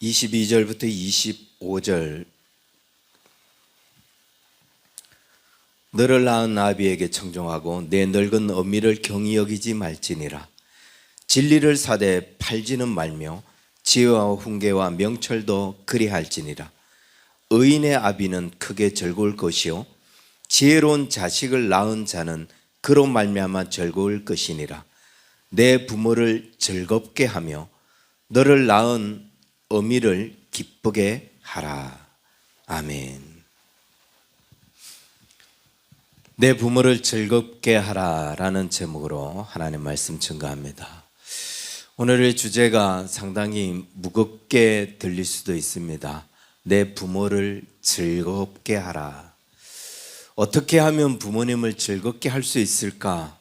22절부터 25절. 너를 낳은 아비에게 청종하고 내 늙은 어미를 경히 여기지 말지니라. 진리를 사되 팔지는 말며 지혜와 훈계와 명철도 그리할지니라. 의인의 아비는 크게 즐거울 것이요 지혜로운 자식을 낳은 자는 그로 말미암아 즐거울 것이니라. 내 부모를 즐겁게 하며 너를 낳은 어미를 기쁘게 하라. 아멘. 내 부모를 즐겁게 하라라는 제목으로 하나님 말씀 증거합니다. 오늘의 주제가 상당히 무겁게 들릴 수도 있습니다. 내 부모를 즐겁게 하라. 어떻게 하면 부모님을 즐겁게 할 수 있을까?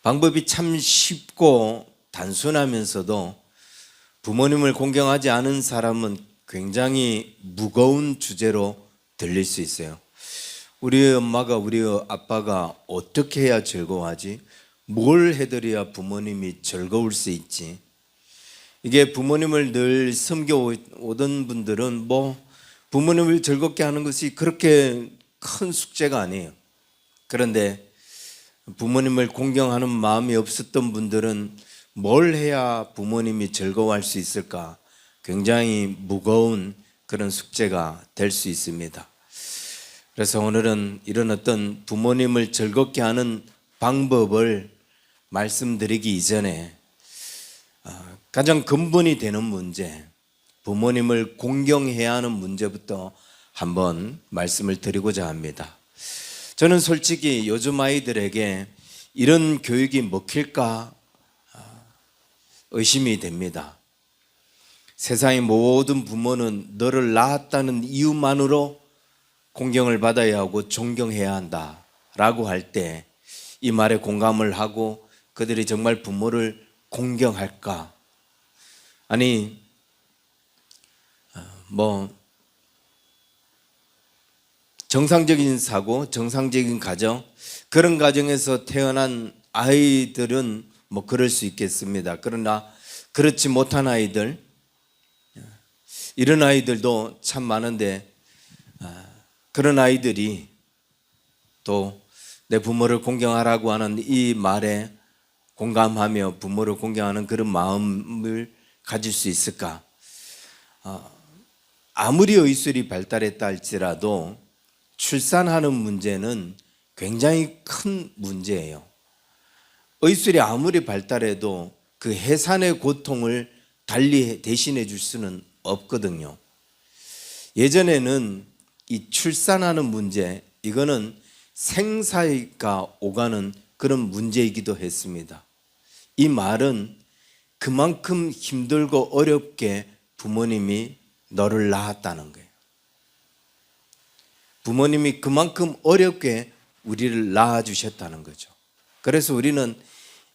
방법이 참 쉽고 단순하면서도 부모님을 공경하지 않은 사람은 굉장히 무거운 주제로 들릴 수 있어요. 우리 엄마가 우리 아빠가 어떻게 해야 즐거워하지? 뭘 해드려야 부모님이 즐거울 수 있지? 이게 부모님을 늘 섬겨오던 분들은 부모님을 즐겁게 하는 것이 그렇게 큰 숙제가 아니에요. 그런데 부모님을 공경하는 마음이 없었던 분들은 뭘 해야 부모님이 즐거워할 수 있을까? 굉장히 무거운 그런 숙제가 될 수 있습니다. 그래서 오늘은 이런 어떤 부모님을 즐겁게 하는 방법을 말씀드리기 이전에 가장 근본이 되는 문제, 부모님을 공경해야 하는 문제부터 한번 말씀을 드리고자 합니다. 저는 솔직히 요즘 아이들에게 이런 교육이 먹힐까 의심이 됩니다. 세상의 모든 부모는 너를 낳았다는 이유만으로 공경을 받아야 하고 존경해야 한다라고 할 때 이 말에 공감을 하고 그들이 정말 부모를 공경할까? 아니 정상적인 사고, 정상적인 가정, 그런 가정에서 태어난 아이들은 그럴 수 있겠습니다. 그러나 그렇지 못한 아이들, 이런 아이들도 참 많은데 그런 아이들이 또 내 부모를 공경하라고 하는 이 말에 공감하며 부모를 공경하는 그런 마음을 가질 수 있을까? 아무리 의술이 발달했다 할지라도 출산하는 문제는 굉장히 큰 문제예요. 의술이 아무리 발달해도 그 해산의 고통을 달리 대신해 줄 수는 없거든요. 예전에는 이 출산하는 문제, 이거는 생사가 오가는 그런 문제이기도 했습니다. 이 말은 그만큼 힘들고 어렵게 부모님이 너를 낳았다는 거예요. 부모님이 그만큼 어렵게 우리를 낳아주셨다는 거죠. 그래서 우리는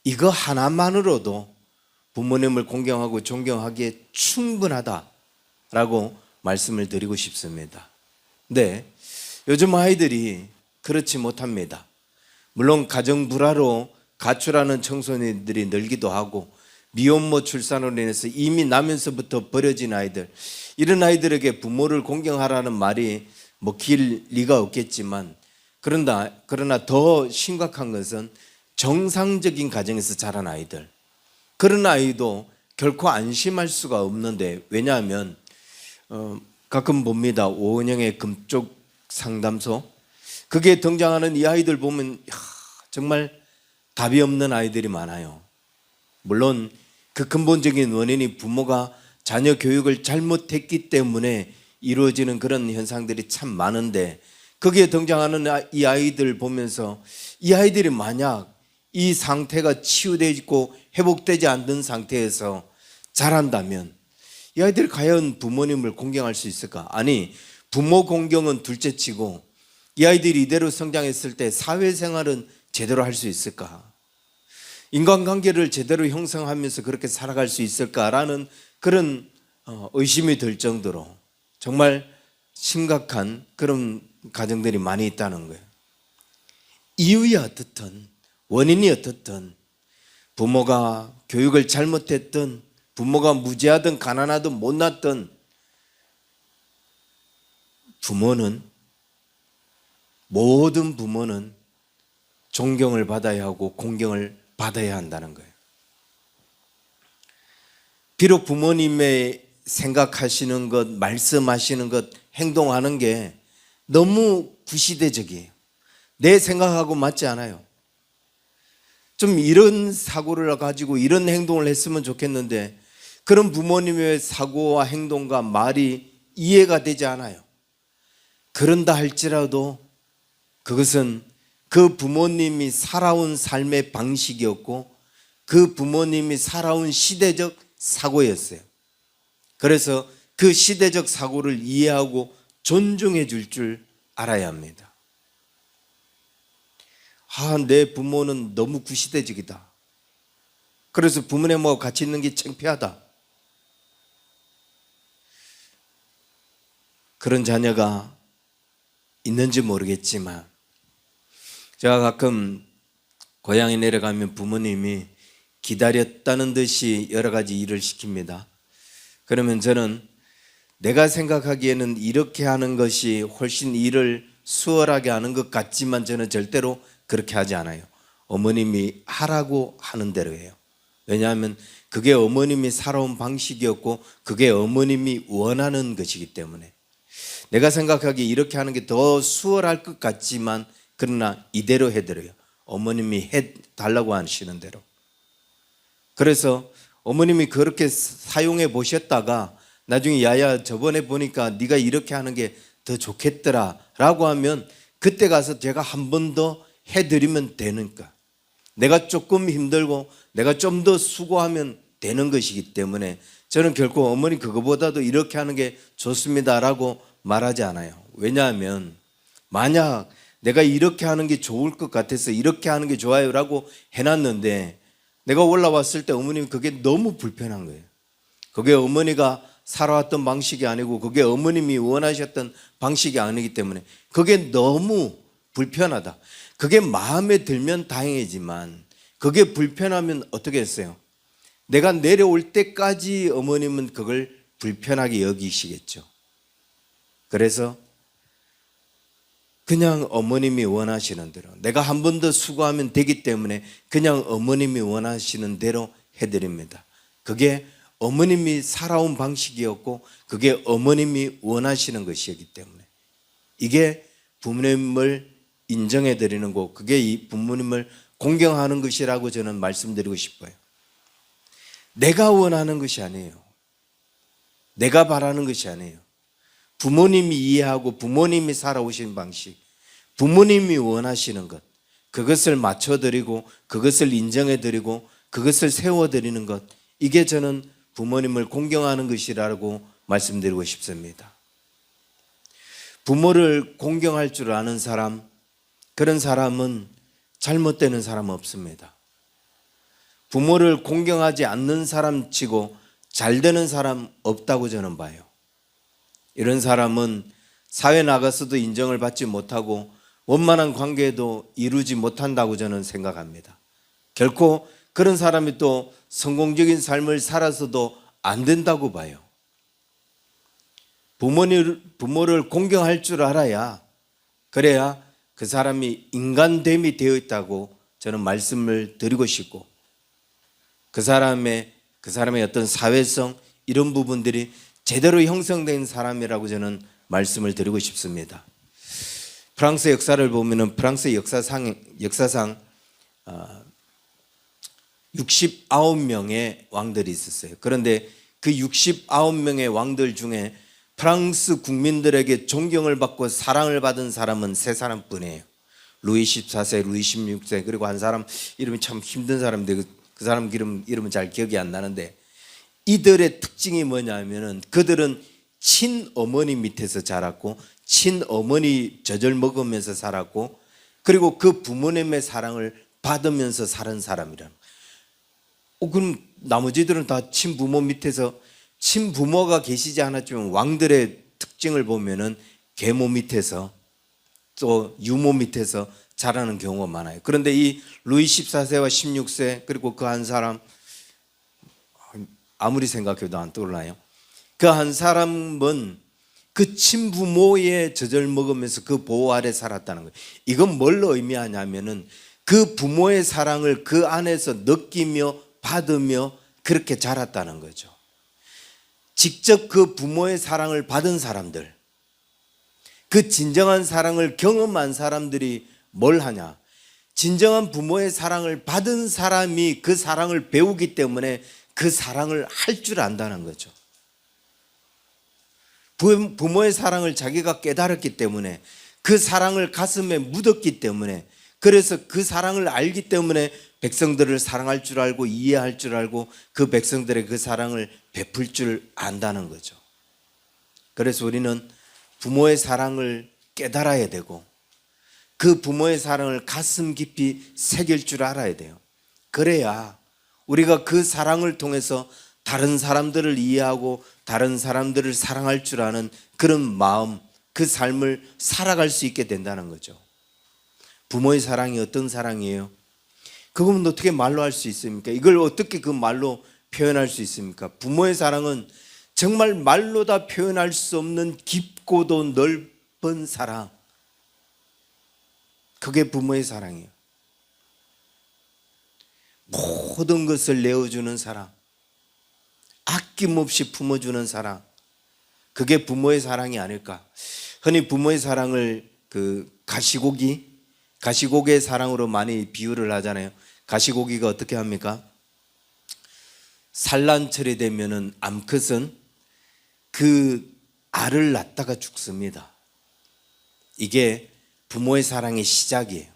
이거 하나만으로도 부모님을 공경하고 존경하기에 충분하다라고 말씀을 드리고 싶습니다. 근데 요즘 아이들이 그렇지 못합니다. 물론 가정 불화로 가출하는 청소년들이 늘기도 하고 미혼모 출산으로 인해서 이미 나면서부터 버려진 아이들, 이런 아이들에게 부모를 공경하라는 말이 먹힐 리가 없겠지만 그러나 더 심각한 것은 정상적인 가정에서 자란 아이들, 그런 아이도 결코 안심할 수가 없는데, 왜냐하면 가끔 봅니다. 오은영의 금쪽 상담소, 그게 등장하는 이 아이들 보면 정말 답이 없는 아이들이 많아요. 물론 그 근본적인 원인이 부모가 자녀 교육을 잘못했기 때문에 이루어지는 그런 현상들이 참 많은데, 거기에 등장하는 이 아이들 보면서 이 아이들이 만약 이 상태가 치유되고 회복되지 않는 상태에서 자란다면 이 아이들이 과연 부모님을 공경할 수 있을까? 아니, 부모 공경은 둘째치고 이 아이들이 이대로 성장했을 때 사회생활은 제대로 할 수 있을까? 인간관계를 제대로 형성하면서 그렇게 살아갈 수 있을까라는 그런 의심이 들 정도로 정말 심각한 그런 가정들이 많이 있다는 거예요. 이유이 어떻든 원인이 어떻든 부모가 교육을 잘못했든 부모가 무지하든 가난하든 못났든 모든 부모는 존경을 받아야 하고 공경을 받아야 한다는 거예요. 비록 부모님의 생각하시는 것, 말씀하시는 것, 행동하는 게 너무 구시대적이에요. 내 생각하고 맞지 않아요. 좀 이런 사고를 가지고 이런 행동을 했으면 좋겠는데 그런 부모님의 사고와 행동과 말이 이해가 되지 않아요. 그런다 할지라도 그것은 그 부모님이 살아온 삶의 방식이었고 그 부모님이 살아온 시대적 사고였어요. 그래서 그 시대적 사고를 이해하고 존중해 줄 알아야 합니다. 내 부모는 너무 구시대적이다. 그래서 부모님하고 같이 있는 게 창피하다. 그런 자녀가 있는지 모르겠지만 제가 가끔 고향에 내려가면 부모님이 기다렸다는 듯이 여러 가지 일을 시킵니다. 그러면 저는 내가 생각하기에는 이렇게 하는 것이 훨씬 일을 수월하게 하는 것 같지만 저는 절대로 그렇게 하지 않아요. 어머님이 하라고 하는 대로 해요. 왜냐하면 그게 어머님이 살아온 방식이었고 그게 어머님이 원하는 것이기 때문에 내가 생각하기에 이렇게 하는 게 더 수월할 것 같지만 그러나 이대로 해드려요. 어머님이 해달라고 하시는 대로. 그래서 어머님이 그렇게 사용해 보셨다가 나중에 야야 저번에 보니까 네가 이렇게 하는 게 더 좋겠더라 라고 하면 그때 가서 제가 한 번 더 해드리면 되니까 내가 조금 힘들고 내가 좀 더 수고하면 되는 것이기 때문에 저는 결코 어머니 그거보다도 이렇게 하는 게 좋습니다 라고 말하지 않아요. 왜냐하면 만약 내가 이렇게 하는 게 좋을 것 같아서 이렇게 하는 게 좋아요 라고 해놨는데 내가 올라왔을 때 어머님이 그게 너무 불편한 거예요. 그게 어머니가 살아왔던 방식이 아니고 그게 어머님이 원하셨던 방식이 아니기 때문에 그게 너무 불편하다. 그게 마음에 들면 다행이지만 그게 불편하면 어떻게 했어요? 내가 내려올 때까지 어머님은 그걸 불편하게 여기시겠죠. 그래서 그냥 어머님이 원하시는 대로 내가 한 번 더 수고하면 되기 때문에 그냥 어머님이 원하시는 대로 해드립니다. 그게 어머님이 살아온 방식이었고 그게 어머님이 원하시는 것이었기 때문에 이게 부모님을 인정해 드리는 거 그게 이 부모님을 공경하는 것이라고 저는 말씀드리고 싶어요. 내가 원하는 것이 아니에요. 내가 바라는 것이 아니에요. 부모님이 이해하고 부모님이 살아오신 방식, 부모님이 원하시는 것, 그것을 맞춰드리고 그것을 인정해드리고 그것을 세워드리는 것, 이게 저는 부모님을 공경하는 것이라고 말씀드리고 싶습니다. 부모를 공경할 줄 아는 사람, 그런 사람은 잘못되는 사람 없습니다. 부모를 공경하지 않는 사람 치고 잘 되는 사람 없다고 저는 봐요. 이런 사람은 사회 나가서도 인정을 받지 못하고 원만한 관계도 이루지 못한다고 저는 생각합니다. 결코 그런 사람이 또 성공적인 삶을 살아서도 안 된다고 봐요. 부모를 공경할 줄 알아야 그래야 그 사람이 인간됨이 되어 있다고 저는 말씀을 드리고 싶고 그 사람의 어떤 사회성 이런 부분들이 제대로 형성된 사람이라고 저는 말씀을 드리고 싶습니다. 프랑스 역사를 보면은 프랑스 역사상 69명의 왕들이 있었어요. 그런데 그 69명의 왕들 중에 프랑스 국민들에게 존경을 받고 사랑을 받은 사람은 3사람뿐이에요. 루이 14세, 루이 16세 그리고 한 사람 이름이 참 힘든 사람인데 그 사람 이름은 잘 기억이 안 나는데 이들의 특징이 뭐냐면은 그들은 친어머니 밑에서 자랐고 친어머니 젖을 먹으면서 살았고 그리고 그 부모님의 사랑을 받으면서 사는 사람이라는 거예요. 그럼 나머지들은 다 친부모 밑에서 친부모가 계시지 않았지만 왕들의 특징을 보면은 계모 밑에서 또 유모 밑에서 자라는 경우가 많아요. 그런데 이 루이 14세와 16세 그리고 그 한 사람 아무리 생각해도 안 떠올라요. 그 한 사람은 그 친부모의 젖을 먹으면서 그 보호 아래 살았다는 거예요. 이건 뭘 의미하냐면은 그 부모의 사랑을 그 안에서 느끼며 받으며 그렇게 자랐다는 거죠. 직접 그 부모의 사랑을 받은 사람들, 그 진정한 사랑을 경험한 사람들이 뭘 하냐? 진정한 부모의 사랑을 받은 사람이 그 사랑을 배우기 때문에 그 사랑을 할 줄 안다는 거죠. 부모의 사랑을 자기가 깨달았기 때문에, 그 사랑을 가슴에 묻었기 때문에, 그래서 그 사랑을 알기 때문에 백성들을 사랑할 줄 알고 이해할 줄 알고 그 백성들의 그 사랑을 베풀 줄 안다는 거죠. 그래서 우리는 부모의 사랑을 깨달아야 되고 그 부모의 사랑을 가슴 깊이 새길 줄 알아야 돼요. 그래야 우리가 그 사랑을 통해서 다른 사람들을 이해하고 다른 사람들을 사랑할 줄 아는 그런 마음, 그 삶을 살아갈 수 있게 된다는 거죠. 부모의 사랑이 어떤 사랑이에요? 그건 어떻게 말로 할 수 있습니까? 이걸 어떻게 그 말로 표현할 수 있습니까? 부모의 사랑은 정말 말로 다 표현할 수 없는 깊고도 넓은 사랑. 그게 부모의 사랑이에요. 모든 것을 내어주는 사랑, 아낌없이 품어주는 사랑, 그게 부모의 사랑이 아닐까. 흔히 부모의 사랑을 그 가시고기의 사랑으로 많이 비유를 하잖아요. 가시고기가 어떻게 합니까? 산란철이 되면은 암컷은 그 알을 낳다가 죽습니다. 이게 부모의 사랑의 시작이에요.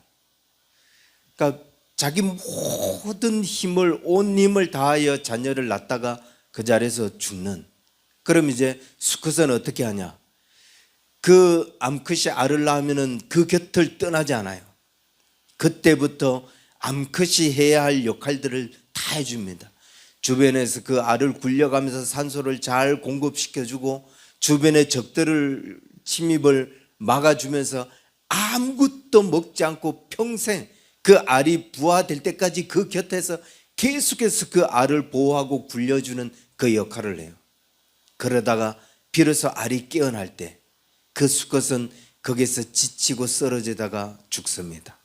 그러니까 자기 모든 힘을, 온 힘을 다하여 자녀를 낳다가 그 자리에서 죽는. 그럼 이제 수컷은 어떻게 하냐? 그 암컷이 알을 낳으면은 그 곁을 떠나지 않아요. 그때부터 암컷이 해야 할 역할들을 다 해줍니다. 주변에서 그 알을 굴려가면서 산소를 잘 공급시켜주고 주변의 적들을 침입을 막아주면서 아무것도 먹지 않고 평생 그 알이 부화될 때까지 그 곁에서 계속해서 그 알을 보호하고 굴려주는 그 역할을 해요. 그러다가 비로소 알이 깨어날 때 그 수컷은 거기서 지치고 쓰러지다가 죽습니다.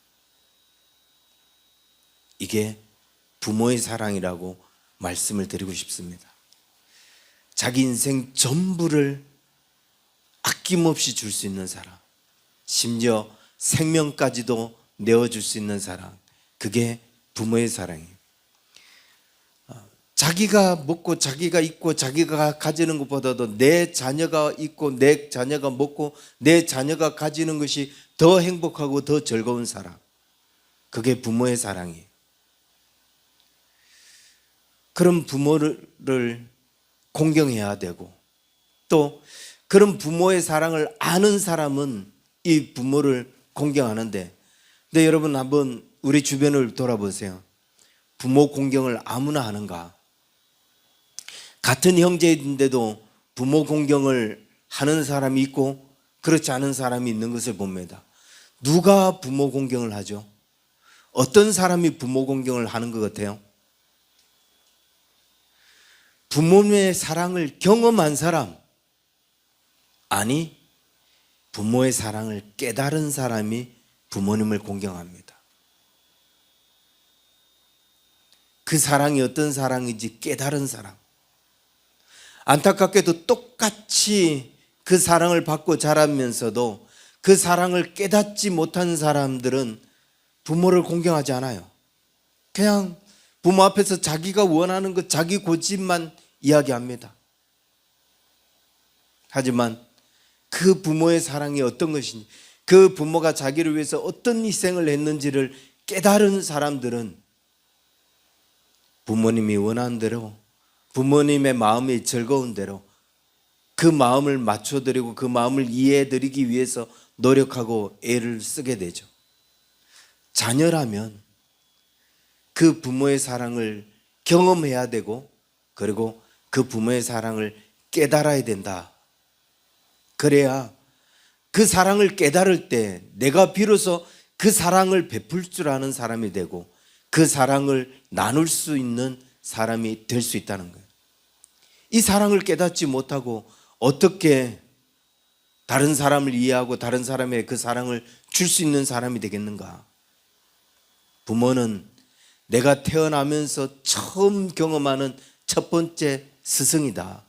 이게 부모의 사랑이라고 말씀을 드리고 싶습니다. 자기 인생 전부를 아낌없이 줄 수 있는 사랑, 심지어 생명까지도 내어줄 수 있는 사랑, 그게 부모의 사랑이에요. 자기가 먹고 자기가 입고 자기가 가지는 것보다도 내 자녀가 있고 내 자녀가 먹고 내 자녀가 가지는 것이 더 행복하고 더 즐거운 사랑, 그게 부모의 사랑이에요. 그런 부모를 공경해야 되고 또 그런 부모의 사랑을 아는 사람은 이 부모를 공경하는데, 근데 여러분 한번 우리 주변을 돌아보세요. 부모 공경을 아무나 하는가? 같은 형제인데도 부모 공경을 하는 사람이 있고 그렇지 않은 사람이 있는 것을 봅니다. 누가 부모 공경을 하죠? 어떤 사람이 부모 공경을 하는 것 같아요? 부모의 사랑을 경험한 사람, 아니 부모의 사랑을 깨달은 사람이 부모님을 공경합니다. 그 사랑이 어떤 사랑인지 깨달은 사람. 안타깝게도 똑같이 그 사랑을 받고 자라면서도 그 사랑을 깨닫지 못한 사람들은 부모를 공경하지 않아요. 그냥 부모 앞에서 자기가 원하는 것, 자기 고집만 이야기합니다. 하지만 그 부모의 사랑이 어떤 것인지, 그 부모가 자기를 위해서 어떤 희생을 했는지를 깨달은 사람들은 부모님이 원하는 대로, 부모님의 마음이 즐거운 대로 그 마음을 맞춰드리고 그 마음을 이해해드리기 위해서 노력하고 애를 쓰게 되죠. 자녀라면 그 부모의 사랑을 경험해야 되고 그리고 그 부모의 사랑을 깨달아야 된다. 그래야 그 사랑을 깨달을 때 내가 비로소 그 사랑을 베풀 줄 아는 사람이 되고 그 사랑을 나눌 수 있는 사람이 될 수 있다는 거예요. 이 사랑을 깨닫지 못하고 어떻게 다른 사람을 이해하고 다른 사람의 그 사랑을 줄 수 있는 사람이 되겠는가? 부모는 내가 태어나면서 처음 경험하는 첫 번째 스승이다.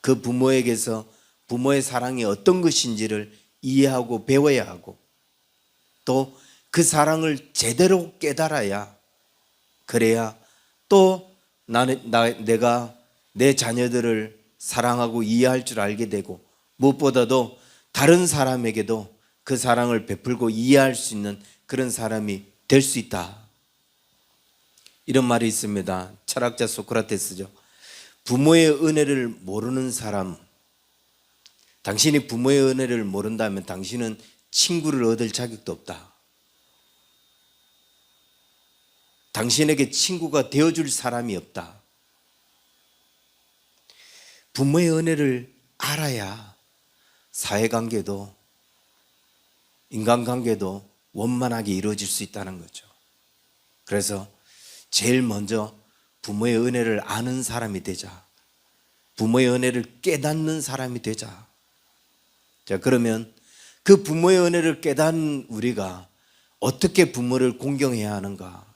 그 부모에게서 부모의 사랑이 어떤 것인지를 이해하고 배워야 하고 또 그 사랑을 제대로 깨달아야 그래야 또 내가 내 자녀들을 사랑하고 이해할 줄 알게 되고 무엇보다도 다른 사람에게도 그 사랑을 베풀고 이해할 수 있는 그런 사람이 될 수 있다. 이런 말이 있습니다. 철학자 소크라테스죠. 부모의 은혜를 모르는 사람, 당신이 부모의 은혜를 모른다면 당신은 친구를 얻을 자격도 없다. 당신에게 친구가 되어줄 사람이 없다. 부모의 은혜를 알아야 사회관계도 인간관계도 원만하게 이루어질 수 있다는 거죠. 그래서 제일 먼저 부모의 은혜를 아는 사람이 되자. 부모의 은혜를 깨닫는 사람이 되자. 자, 그러면 그 부모의 은혜를 깨닫는 우리가 어떻게 부모를 공경해야 하는가?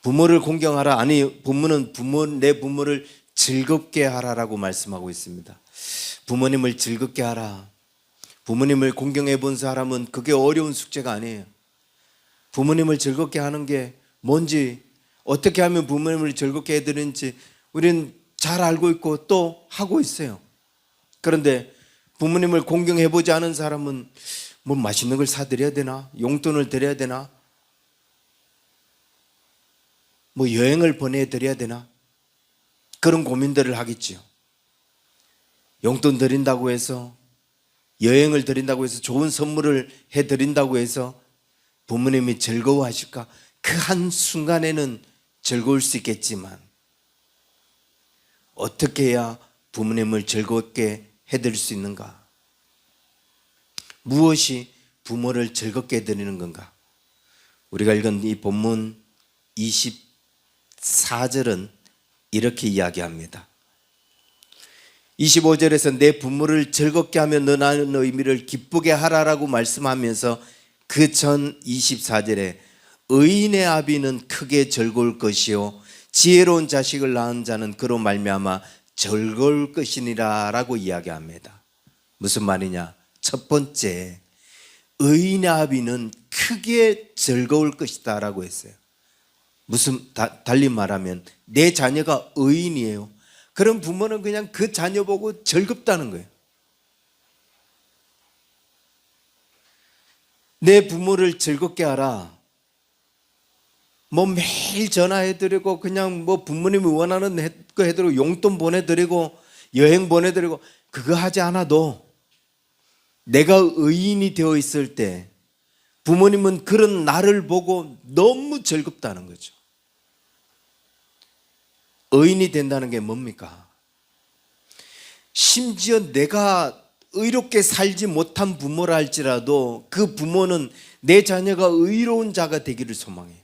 부모를 공경하라. 아니, 부모는 내 부모를 즐겁게 하라라고 말씀하고 있습니다. 부모님을 즐겁게 하라. 부모님을 공경해 본 사람은 그게 어려운 숙제가 아니에요. 부모님을 즐겁게 하는 게 뭔지, 어떻게 하면 부모님을 즐겁게 해드리는지 우리는 잘 알고 있고 또 하고 있어요. 그런데 부모님을 공경해 보지 않은 사람은 뭐 맛있는 걸 사드려야 되나? 용돈을 드려야 되나? 뭐 여행을 보내드려야 되나? 그런 고민들을 하겠지요. 용돈 드린다고 해서, 여행을 드린다고 해서, 좋은 선물을 해드린다고 해서 부모님이 즐거워하실까? 그 한순간에는 즐거울 수 있겠지만 어떻게 해야 부모님을 즐겁게 해드릴 수 있는가? 무엇이 부모를 즐겁게 해드리는 건가? 우리가 읽은 이 본문 24절은 이렇게 이야기합니다. 25절에서 내 부모를 즐겁게 하며 너나는 의미를 기쁘게 하라라고 말씀하면서 그 전 24절에 의인의 아비는 크게 즐거울 것이요 지혜로운 자식을 낳은 자는 그로 말미암아 즐거울 것이니라 라고 이야기합니다. 무슨 말이냐? 첫 번째, 의인의 아비는 크게 즐거울 것이다 라고 했어요. 달리 말하면 내 자녀가 의인이에요. 그럼 부모는 그냥 그 자녀 보고 즐겁다는 거예요. 내 부모를 즐겁게 하라. 뭐 매일 전화해드리고 그냥 뭐 부모님이 원하는 거 해드리고 용돈 보내드리고 여행 보내드리고 그거 하지 않아도 내가 의인이 되어 있을 때 부모님은 그런 나를 보고 너무 즐겁다는 거죠. 의인이 된다는 게 뭡니까? 심지어 내가 의롭게 살지 못한 부모라 할지라도 그 부모는 내 자녀가 의로운 자가 되기를 소망해요.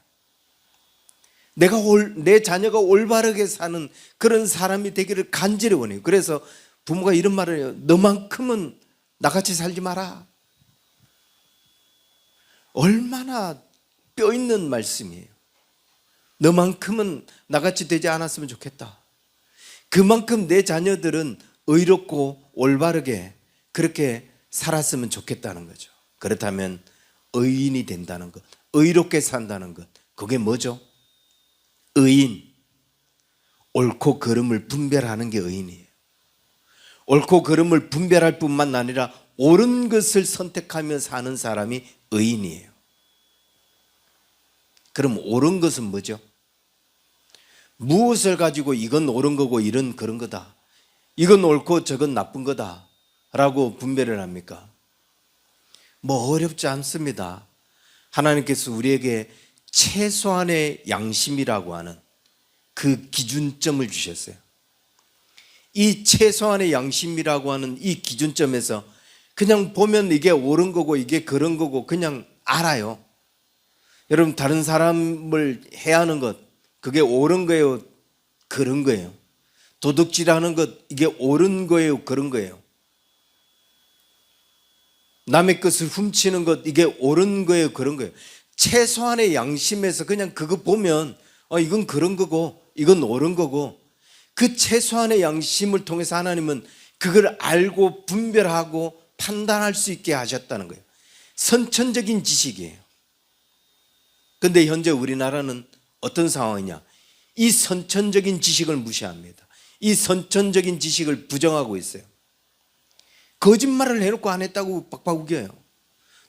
내 자녀가 올바르게 사는 그런 사람이 되기를 간절히 원해요. 그래서 부모가 이런 말을 해요. 너만큼은 나같이 살지 마라. 얼마나 뼈 있는 말씀이에요. 너만큼은 나같이 되지 않았으면 좋겠다. 그만큼 내 자녀들은 의롭고 올바르게 그렇게 살았으면 좋겠다는 거죠. 그렇다면 의인이 된다는 것, 의롭게 산다는 것, 그게 뭐죠? 의인, 옳고 그름을 분별하는 게 의인이에요. 옳고 그름을 분별할 뿐만 아니라 옳은 것을 선택하며 사는 사람이 의인이에요. 그럼 옳은 것은 뭐죠? 무엇을 가지고 이건 옳은 거고 이런 그런 거다, 이건 옳고 저건 나쁜 거다 라고 분별을 합니까? 뭐 어렵지 않습니다. 하나님께서 우리에게 최소한의 양심이라고 하는 그 기준점을 주셨어요. 이 최소한의 양심이라고 하는 이 기준점에서 그냥 보면 이게 옳은 거고 이게 그런 거고 그냥 알아요. 여러분, 다른 사람을 해하는 것, 그게 옳은 거예요, 그런 거예요? 도둑질하는 것 이게 옳은 거예요, 그런 거예요? 남의 것을 훔치는 것 이게 옳은 거예요, 그런 거예요? 최소한의 양심에서 그냥 그거 보면 이건 그런 거고 이건 옳은 거고, 그 최소한의 양심을 통해서 하나님은 그걸 알고 분별하고 판단할 수 있게 하셨다는 거예요. 선천적인 지식이에요. 그런데 현재 우리나라는 어떤 상황이냐? 이 선천적인 지식을 무시합니다. 이 선천적인 지식을 부정하고 있어요. 거짓말을 해놓고 안 했다고 박박 우겨요.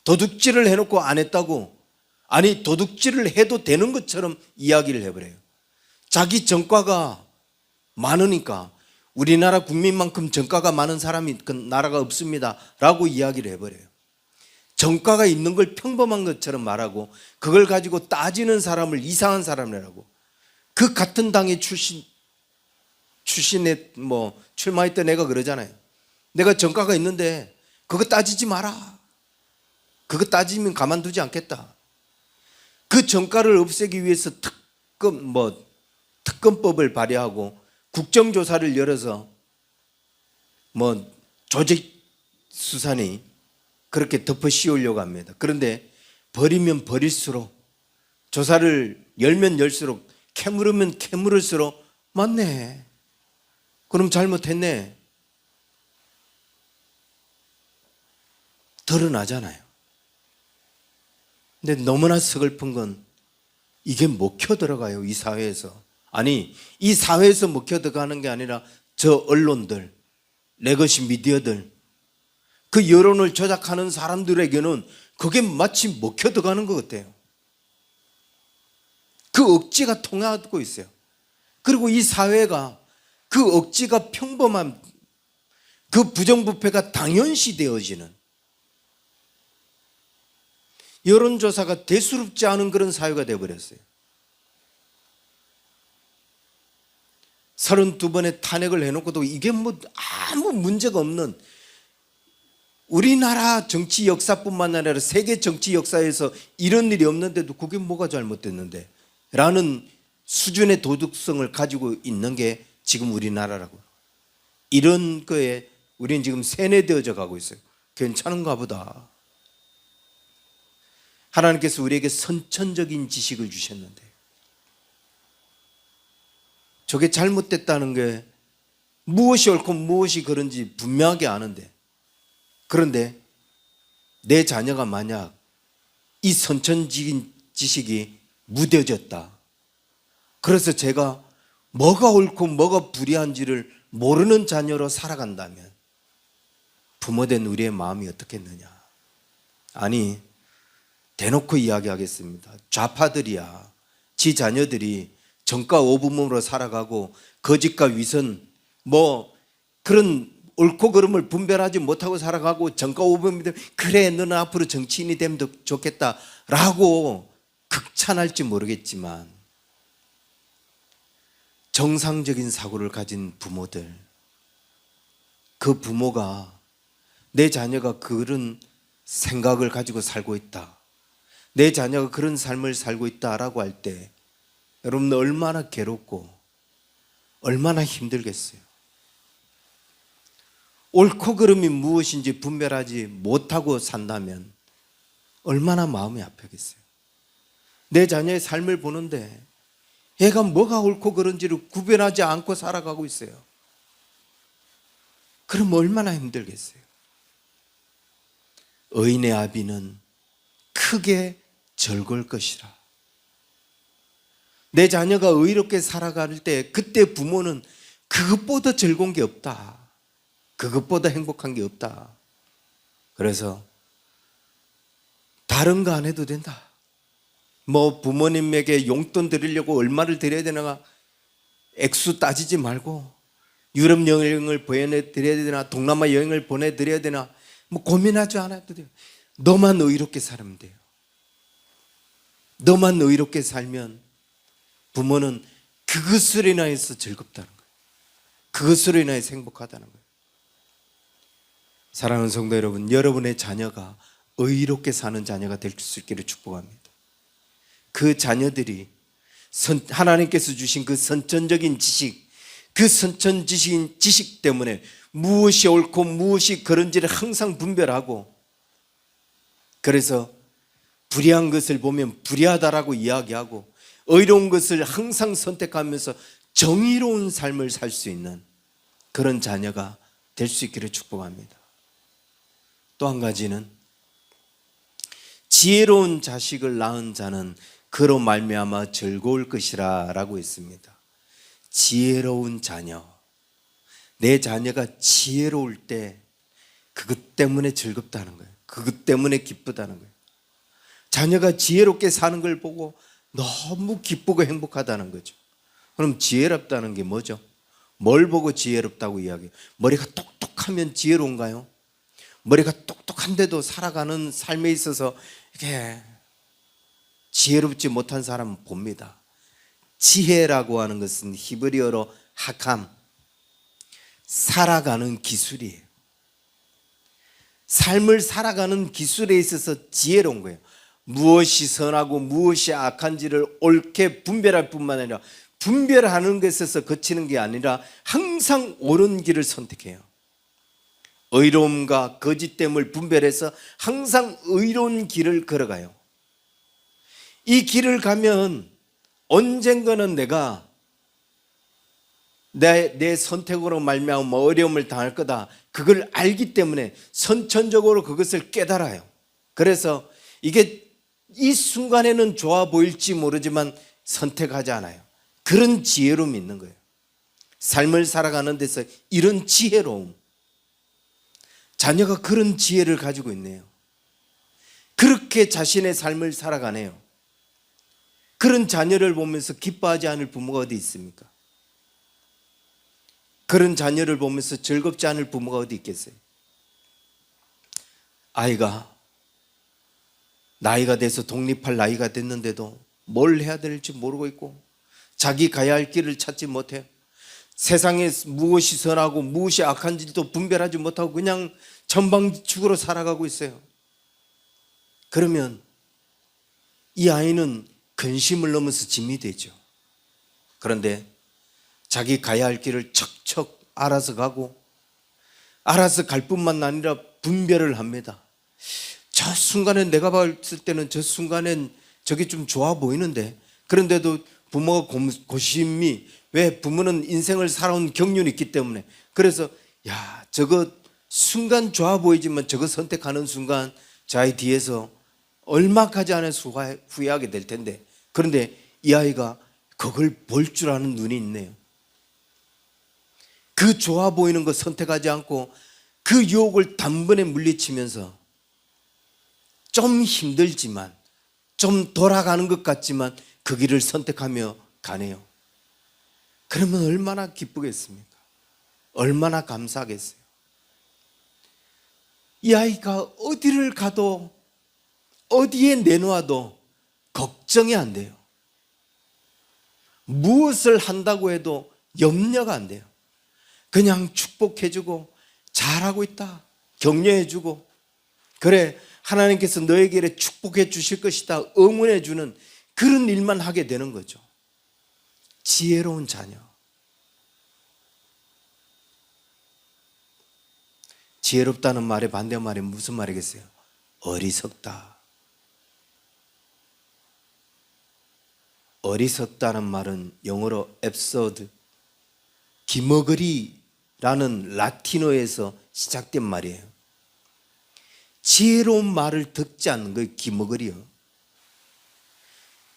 도둑질을 해놓고 안 했다고, 아니 도둑질을 해도 되는 것처럼 이야기를 해버려요. 자기 전과가 많으니까 우리나라 국민만큼 전과가 많은 사람이 그 나라가 없습니다 라고 이야기를 해버려요. 전과가 있는 걸 평범한 것처럼 말하고 그걸 가지고 따지는 사람을 이상한 사람이라고. 그 같은 당의 출신에 출마했던 애가 그러잖아요. 내가 전과가 있는데 그거 따지지 마라. 그거 따지면 가만두지 않겠다. 그 전과를 없애기 위해서 특검법을 발의하고 국정조사를 열어서 조직 수사니 그렇게 덮어 씌우려고 합니다. 그런데 버리면 버릴수록, 조사를 열면 열수록, 캐물으면 캐물을수록 맞네, 그럼 잘못했네, 드러나잖아요. 근데 너무나 서글픈 건 이게 먹혀 들어가요, 이 사회에서. 아니, 이 사회에서 먹혀 들어가는 게 아니라 저 언론들, 레거시 미디어들, 그 여론을 조작하는 사람들에게는 그게 마치 먹혀 들어가는 것 같아요. 그 억지가 통하고 있어요. 그리고 이 사회가 그 억지가 평범한, 그 부정부패가 당연시 되어지는, 여론조사가 대수롭지 않은 그런 사회가 되어버렸어요. 32번의 탄핵을 해놓고도 이게 아무 문제가 없는, 우리나라 정치 역사뿐만 아니라 세계 정치 역사에서 이런 일이 없는데도 그게 뭐가 잘못됐는데 라는 수준의 도덕성을 가지고 있는 게 지금 우리나라라고. 이런 거에 우리는 지금 세뇌되어져 가고 있어요. 괜찮은가 보다. 하나님께서 우리에게 선천적인 지식을 주셨는데 저게 잘못됐다는 게 무엇이 옳고 무엇이 그런지 분명하게 아는데, 그런데 내 자녀가 만약 이 선천적인 지식이 무뎌졌다, 그래서 제가 뭐가 옳고 뭐가 불의한지를 모르는 자녀로 살아간다면 부모된 우리의 마음이 어떻겠느냐. 아니, 대놓고 이야기하겠습니다. 좌파들이야, 지 자녀들이 정가 오부모로 살아가고 거짓과 위선 그런 옳고 그름을 분별하지 못하고 살아가고 정가 오부모들, 그래 너는 앞으로 정치인이 되면 좋겠다라고 극찬할지 모르겠지만, 정상적인 사고를 가진 부모들, 그 부모가 내 자녀가 그런 생각을 가지고 살고 있다, 내 자녀가 그런 삶을 살고 있다라고 할 때 여러분 얼마나 괴롭고 얼마나 힘들겠어요. 옳고 그름이 무엇인지 분별하지 못하고 산다면 얼마나 마음이 아프겠어요. 내 자녀의 삶을 보는데 얘가 뭐가 옳고 그른지를 구별하지 않고 살아가고 있어요. 그럼 얼마나 힘들겠어요. 의인의 아비는 크게 즐거울 것이라. 내 자녀가 의롭게 살아갈 때 그때 부모는 그것보다 즐거운 게 없다, 그것보다 행복한 게 없다. 그래서 다른 거 안 해도 된다. 부모님에게 용돈 드리려고 얼마를 드려야 되나 액수 따지지 말고, 유럽 여행을 보내드려야 되나 동남아 여행을 보내드려야 되나 고민하지 않아도 돼요. 너만 의롭게 살면 돼요. 너만 의롭게 살면 부모는 그것으로 인하여서 즐겁다는 거예요. 그것으로 인하여서 행복하다는 거예요. 사랑하는 성도 여러분, 여러분의 자녀가 의롭게 사는 자녀가 될 수 있기를 축복합니다. 그 자녀들이 하나님께서 주신 그 선천적인 지식, 그 선천지식인 지식 때문에 무엇이 옳고 무엇이 그런지를 항상 분별하고, 그래서 불의한 것을 보면 불의하다라고 이야기하고 의로운 것을 항상 선택하면서 정의로운 삶을 살 수 있는 그런 자녀가 될 수 있기를 축복합니다. 또 한 가지는 지혜로운 자식을 낳은 자는 그로 말미암아 즐거울 것이라 라고 했습니다. 지혜로운 자녀, 내 자녀가 지혜로울 때 그것 때문에 즐겁다는 거예요. 그것 때문에 기쁘다는 거예요. 자녀가 지혜롭게 사는 걸 보고 너무 기쁘고 행복하다는 거죠. 그럼 지혜롭다는 게 뭐죠? 뭘 보고 지혜롭다고 이야기해요? 머리가 똑똑하면 지혜로운가요? 머리가 똑똑한데도 살아가는 삶에 있어서 이게 지혜롭지 못한 사람은 봅니다. 지혜라고 하는 것은 히브리어로 하캄, 살아가는 기술이에요. 삶을 살아가는 기술에 있어서 지혜로운 거예요. 무엇이 선하고 무엇이 악한지를 옳게 분별할 뿐만 아니라 분별하는 것에 있어서 거치는 게 아니라 항상 옳은 길을 선택해요. 의로움과 거짓됨을 분별해서 항상 의로운 길을 걸어가요. 이 길을 가면 언젠가는 내가 내 선택으로 말미암아 어려움을 당할 거다, 그걸 알기 때문에 선천적으로 그것을 깨달아요. 그래서 이게 이 순간에는 좋아 보일지 모르지만 선택하지 않아요. 그런 지혜로움이 있는 거예요. 삶을 살아가는 데서 이런 지혜로움, 자녀가 그런 지혜를 가지고 있네요. 그렇게 자신의 삶을 살아가네요. 그런 자녀를 보면서 기뻐하지 않을 부모가 어디 있습니까? 그런 자녀를 보면서 즐겁지 않을 부모가 어디 있겠어요? 아이가 나이가 돼서 독립할 나이가 됐는데도 뭘 해야 될지 모르고 있고 자기 가야 할 길을 찾지 못해요. 세상에 무엇이 선하고 무엇이 악한지도 분별하지 못하고 그냥 전방지축으로 살아가고 있어요. 그러면 이 아이는 근심을 넘어서 짐이 되죠. 그런데 자기 가야 할 길을 척척 알아서 가고 알아서 갈 뿐만 아니라 분별을 합니다. 저 순간에 내가 봤을 때는 저 순간엔 저게 좀 좋아 보이는데, 그런데도 부모가 고심이, 왜 부모는 인생을 살아온 경륜이 있기 때문에, 그래서 야 저거 순간 좋아 보이지만 저거 선택하는 순간 저 아이 뒤에서 얼마 가지 않아서 후회하게 될 텐데, 그런데 이 아이가 그걸 볼 줄 아는 눈이 있네요. 그 좋아 보이는 거 선택하지 않고 그 유혹을 단번에 물리치면서 좀 힘들지만 좀 돌아가는 것 같지만 그 길을 선택하며 가네요. 그러면 얼마나 기쁘겠습니까? 얼마나 감사하겠어요? 이 아이가 어디를 가도 어디에 내놓아도 걱정이 안 돼요. 무엇을 한다고 해도 염려가 안 돼요. 그냥 축복해주고 잘하고 있다, 격려해주고, 그래 하나님께서 너에게 축복해 주실 것이다 응원해 주는 그런 일만 하게 되는 거죠. 지혜로운 자녀. 지혜롭다는 말의 반대말이 무슨 말이겠어요? 어리석다. 어리석다는 말은 영어로 absurd, 기머거리라는 라틴어에서 시작된 말이에요. 지혜로운 말을 듣지 않는 거예요. 기머거리요.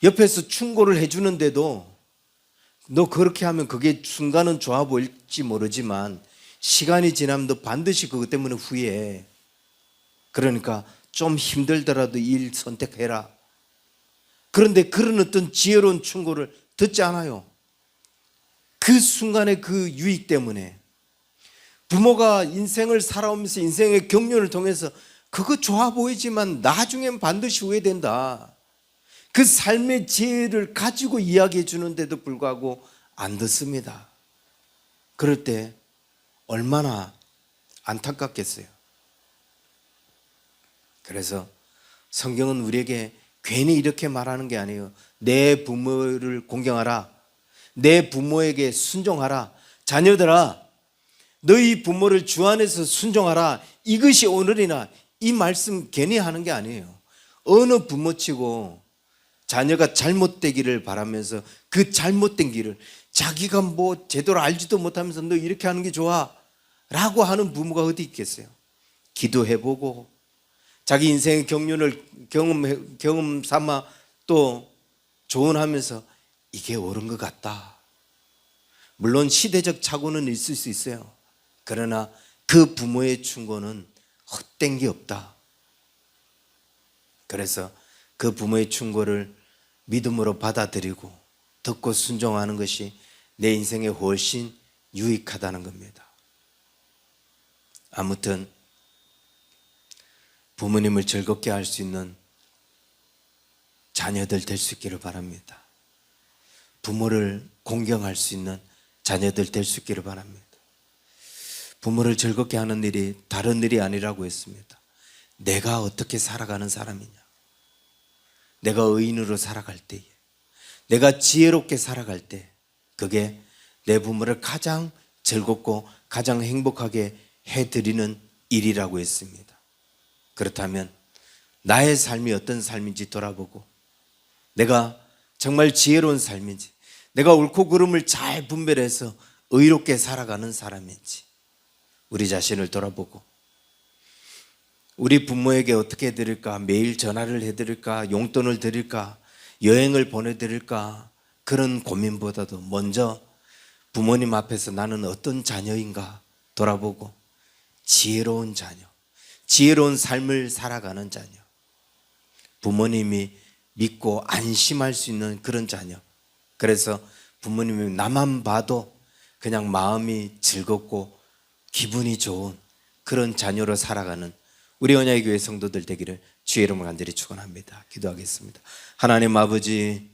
옆에서 충고를 해주는데도 너 그렇게 하면 그게 순간은 좋아 보일지 모르지만 시간이 지나면 너 반드시 그것 때문에 후회해. 그러니까 좀 힘들더라도 일 선택해라. 그런데 그런 어떤 지혜로운 충고를 듣지 않아요. 그 순간의 그 유익 때문에 부모가 인생을 살아오면서 인생의 경륜을 통해서 그거 좋아 보이지만 나중엔 반드시 후회된다, 그 삶의 지혜를 가지고 이야기해 주는데도 불구하고 안 듣습니다. 그럴 때 얼마나 안타깝겠어요. 그래서 성경은 우리에게 괜히 이렇게 말하는 게 아니에요. 내 부모를 공경하라, 내 부모에게 순종하라, 자녀들아, 너희 부모를 주 안에서 순종하라. 이것이 오늘이나. 이 말씀 괜히 하는 게 아니에요. 어느 부모치고 자녀가 잘못되기를 바라면서 그 잘못된 길을 자기가 뭐 제대로 알지도 못하면서 너 이렇게 하는 게 좋아 라고 하는 부모가 어디 있겠어요. 기도해보고 자기 인생의 경륜을 경험 삼아 또 조언하면서 이게 옳은 것 같다. 물론 시대적 착오는 있을 수 있어요. 그러나 그 부모의 충고는 헛된 게 없다. 그래서 그 부모의 충고를 믿음으로 받아들이고 듣고 순종하는 것이 내 인생에 훨씬 유익하다는 겁니다. 아무튼 부모님을 즐겁게 할 수 있는 자녀들 될 수 있기를 바랍니다. 부모를 공경할 수 있는 자녀들 될 수 있기를 바랍니다. 부모를 즐겁게 하는 일이 다른 일이 아니라고 했습니다. 내가 어떻게 살아가는 사람이냐, 내가 의인으로 살아갈 때에, 내가 지혜롭게 살아갈 때, 그게 내 부모를 가장 즐겁고 가장 행복하게 해드리는 일이라고 했습니다. 그렇다면 나의 삶이 어떤 삶인지 돌아보고 내가 정말 지혜로운 삶인지, 내가 옳고 그름을 잘 분별해서 의롭게 살아가는 사람인지 우리 자신을 돌아보고 우리 부모에게 어떻게 해드릴까, 매일 전화를 해드릴까, 용돈을 드릴까, 여행을 보내드릴까, 그런 고민보다도 먼저 부모님 앞에서 나는 어떤 자녀인가 돌아보고 지혜로운 자녀, 지혜로운 삶을 살아가는 자녀, 부모님이 믿고 안심할 수 있는 그런 자녀. 그래서 부모님이 나만 봐도 그냥 마음이 즐겁고 기분이 좋은 그런 자녀로 살아가는 우리 언약의 교회 성도들 되기를 주의 이름으로 간절히 축원합니다. 기도하겠습니다. 하나님 아버지,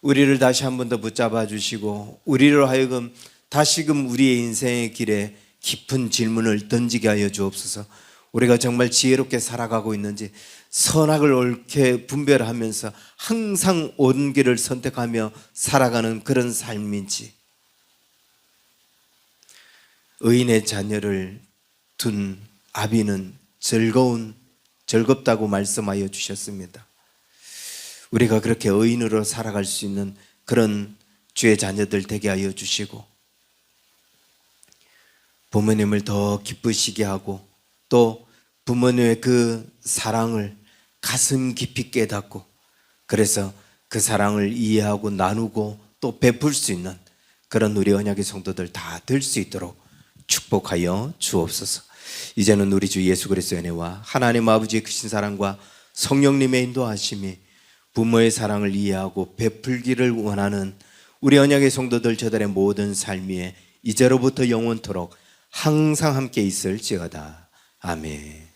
우리를 다시 한 번 더 붙잡아 주시고 우리로 하여금 다시금 우리의 인생의 길에 깊은 질문을 던지게 하여 주옵소서. 우리가 정말 지혜롭게 살아가고 있는지, 선악을 옳게 분별하면서 항상 옳은 길을 선택하며 살아가는 그런 삶인지, 의인의 자녀를 둔 아비는 즐겁다고 말씀하여 주셨습니다. 우리가 그렇게 의인으로 살아갈 수 있는 그런 주의 자녀들 되게 하여 주시고 부모님을 더 기쁘시게 하고 또 부모님의 그 사랑을 가슴 깊이 깨닫고 그래서 그 사랑을 이해하고 나누고 또 베풀 수 있는 그런 우리 언약의 성도들 다 될 수 있도록 축복하여 주옵소서. 이제는 우리 주 예수 그리스도의 은혜와 하나님 아버지의 크신 사랑과 성령님의 인도하심이 부모의 사랑을 이해하고 베풀기를 원하는 우리 언약의 성도들 저들의 모든 삶 위에 이제로부터 영원토록 항상 함께 있을지어다. 아멘.